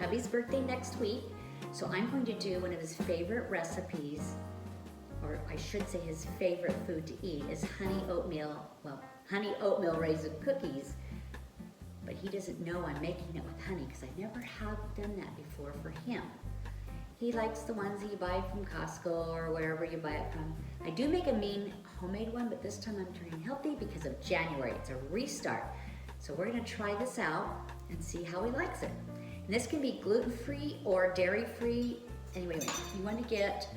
hubby's birthday next week, so I'm going to do one of his favorite recipes, or I should say his favorite food to eat is honey oatmeal raisin cookies. But he doesn't know I'm making it with honey because I never have done that before for him. He likes the ones that you buy from Costco or wherever you buy it from. I do make a mean homemade one, but this time I'm turning healthy because of January. It's a restart. So we're gonna try this out and see how he likes it. And this can be gluten-free or dairy-free. Anyway, you want to get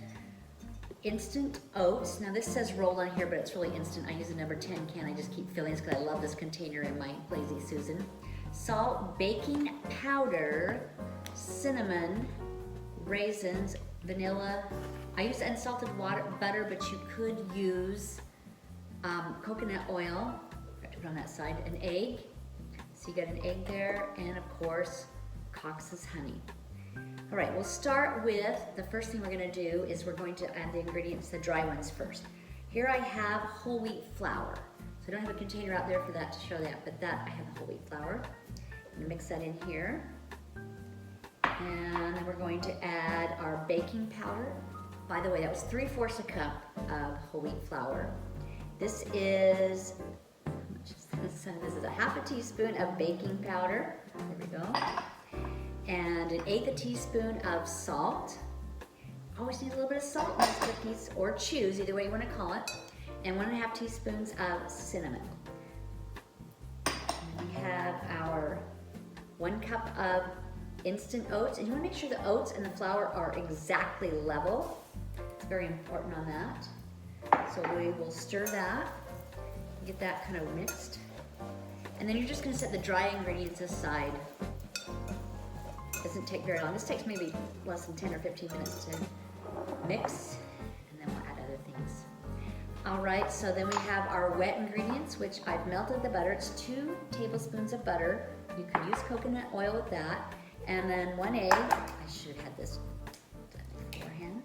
instant oats. Now this says rolled on here, but it's really instant. I use a number 10 can. I just keep filling this because I love this container in my Lazy Susan. Salt, baking powder, cinnamon, raisins, vanilla. I use unsalted butter, but you could use coconut oil. Put it on that side. An egg. So you got an egg there, and of course, Cox's honey. All right, we'll start with, the first thing we're gonna do is we're going to add the ingredients, the dry ones first. Here I have whole wheat flour. So I don't have a container out there for that to show that, but that I have whole wheat flour. I'm gonna mix that in here. And then we're going to add our baking powder. By the way, that was 3/4 cup of whole wheat flour. This is, how much is this? This is a 1/2 teaspoon of baking powder. There we go. And 1/8 teaspoon of salt. Always need a little bit of salt in these cookies, or choose, either way you want to call it. And 1/2 teaspoons of cinnamon. And we have our 1 cup of instant oats. And you want to make sure the oats and the flour are exactly level. It's very important on that. So we will stir that, get that kind of mixed. And then you're just going to set the dry ingredients aside. Doesn't take very long. This takes maybe less than 10 or 15 minutes to mix, and then we'll add other things. All right, so then we have our wet ingredients, which I've melted the butter. It's 2 tablespoons of butter. You could use coconut oil with that. And then 1 egg. I should have had this done beforehand.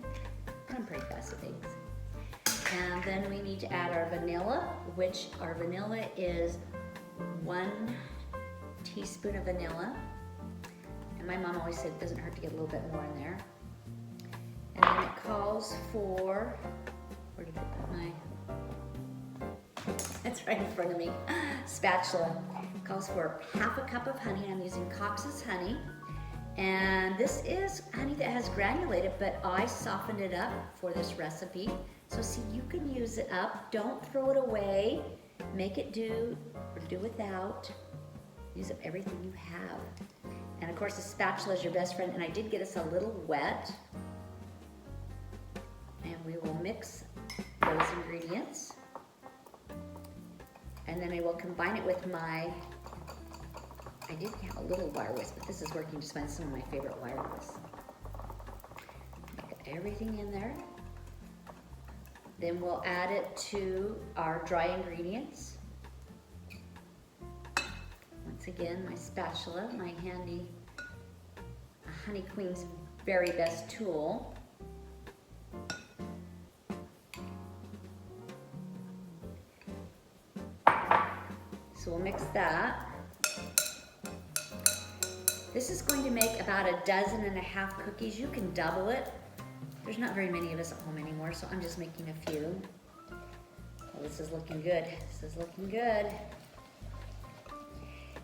I'm pretty fast with eggs. And then we need to add our vanilla, which our vanilla is 1 teaspoon of vanilla. And my mom always said it doesn't hurt to get a little bit more in there. And then it calls for, where did I put my, it's right in front of me, spatula. It calls for 1/2 cup of honey. I'm using Cox's honey. And this is honey that has granulated, but I softened it up for this recipe. So see, you can use it up. Don't throw it away. Make it do, or do without. Use up everything you have. And of course the spatula is your best friend, and I did get us a little wet. And we will mix those ingredients. And then I will combine it with my, I did have a little wire whisk, but this is working just fine. Some of my favorite wire whisks. Get everything in there. Then we'll add it to our dry ingredients. Once again, my spatula, my handy Honey Queen's very best tool. So we'll mix that. This is going to make about 1.5 dozen cookies. You can double it. There's not very many of us at home anymore, so I'm just making a few. Well, this is looking good. This is looking good.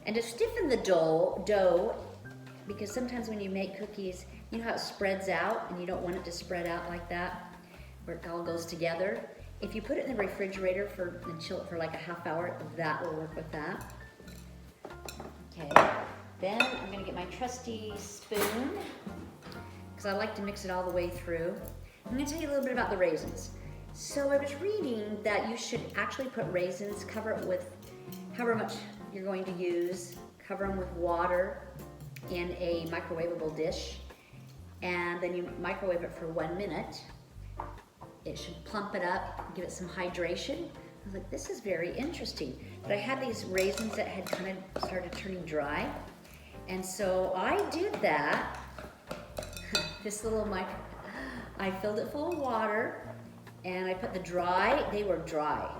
And to stiffen the dough, because sometimes when you make cookies, you know how it spreads out, and you don't want it to spread out like that, where it all goes together. If you put it in the refrigerator and chill it for like a ½ hour, that will work with that. Okay, then I'm gonna get my trusty spoon, because I like to mix it all the way through. I'm gonna tell you a little bit about the raisins. So I was reading that you should actually put raisins, cover it with however much you're going to use, cover them with water in a microwavable dish, and then you microwave it for 1 minute. It should plump it up, give it some hydration. I was like, this is very interesting. But I had these raisins that had kind of started turning dry, and so I did that. This little I filled it full of water, and I put they were dry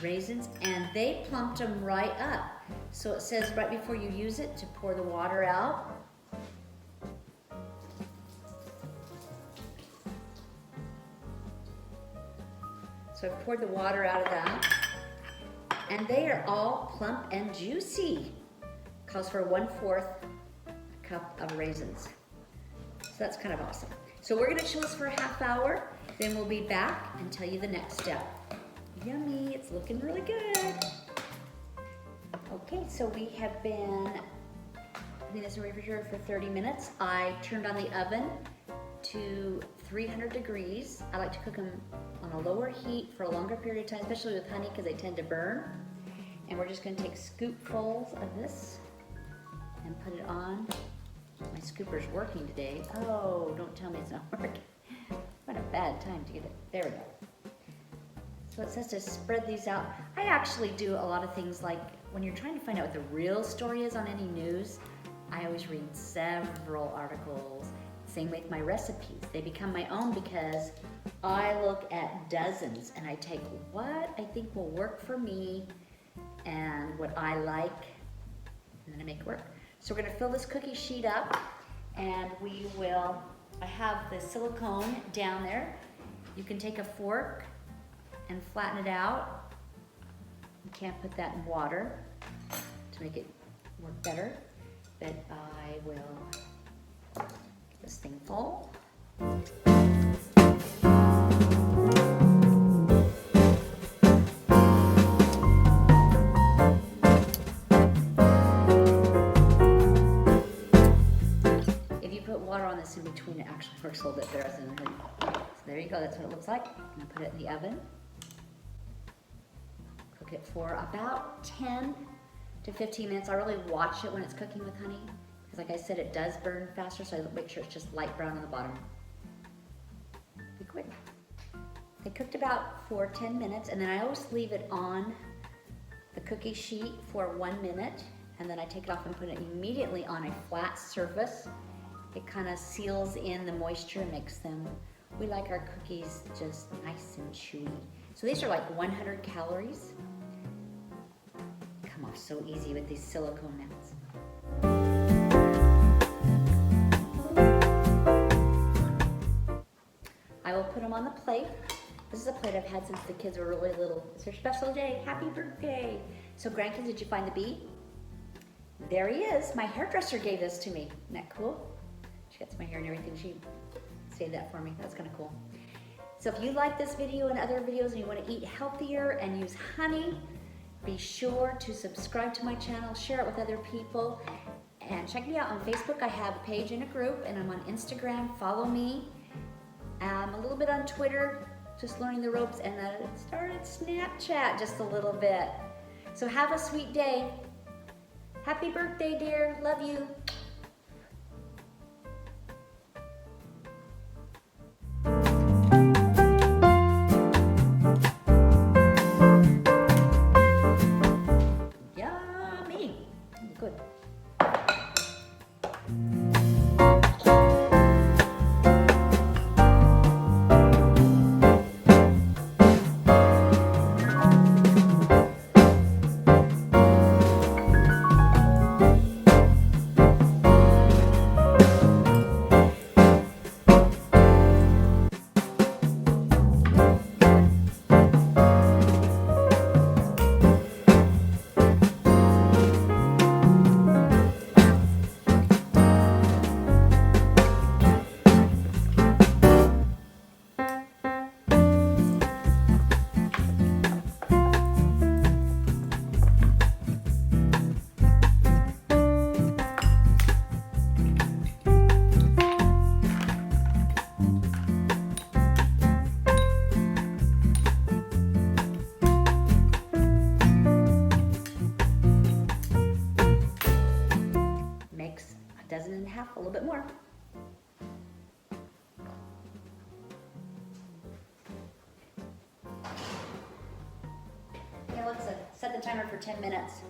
raisins, and they plumped them right up. So it says right before you use it to pour the water out. So I've poured the water out of that. And they are all plump and juicy. Calls for 1/4 cup of raisins. So that's kind of awesome. So we're gonna chill this for a half hour, then we'll be back and tell you the next step. Yummy, it's looking really good. Okay, so we have been putting this in the refrigerator for 30 minutes. I turned on the oven to 300 degrees. I like to cook them on a lower heat for a longer period of time, especially with honey because they tend to burn. And we're just gonna take scoopfuls of this and put it on. My scooper's working today. Oh, don't tell me it's not working. What a bad time to get it. There we go. So it says to spread these out. I actually do a lot of things like when you're trying to find out what the real story is on any news, I always read several articles. Same with my recipes. They become my own because I look at dozens and I take what I think will work for me and what I like, and then I make it work. So we're gonna fill this cookie sheet up and we will, I have the silicone down there. You can take a fork and flatten it out. You can't put that in water to make it work better, but I will get this thing full. This in between, it actually works a little bit better than so there you go, that's what it looks like. I'm gonna put it in the oven. Cook it for about 10 to 15 minutes. I really watch it when it's cooking with honey because like I said, it does burn faster, so I make sure it's just light brown on the bottom. Be quick. They cooked about for 10 minutes and then I always leave it on the cookie sheet for 1 minute and then I take it off and put it immediately on a flat surface. It kind of seals in the moisture, makes them, we like our cookies just nice and chewy. So these are like 100 calories. Come off so easy with these silicone mats. I will put them on the plate. This is a plate I've had since the kids were really little. It's their special day, happy birthday. So grandkids, did you find the bee? There he is, my hairdresser gave this to me. Isn't that cool? She gets my hair and everything. She saved that for me. That's kind of cool. So if you like this video and other videos and you want to eat healthier and use honey, be sure to subscribe to my channel, share it with other people, and check me out on Facebook. I have a page and a group, and I'm on Instagram. Follow me. I'm a little bit on Twitter, just learning the ropes, and I started Snapchat just a little bit. So have a sweet day. Happy birthday, dear. Love you. Good. Dozen and a half, a little bit more. Yeah, let's set the timer for 10 minutes.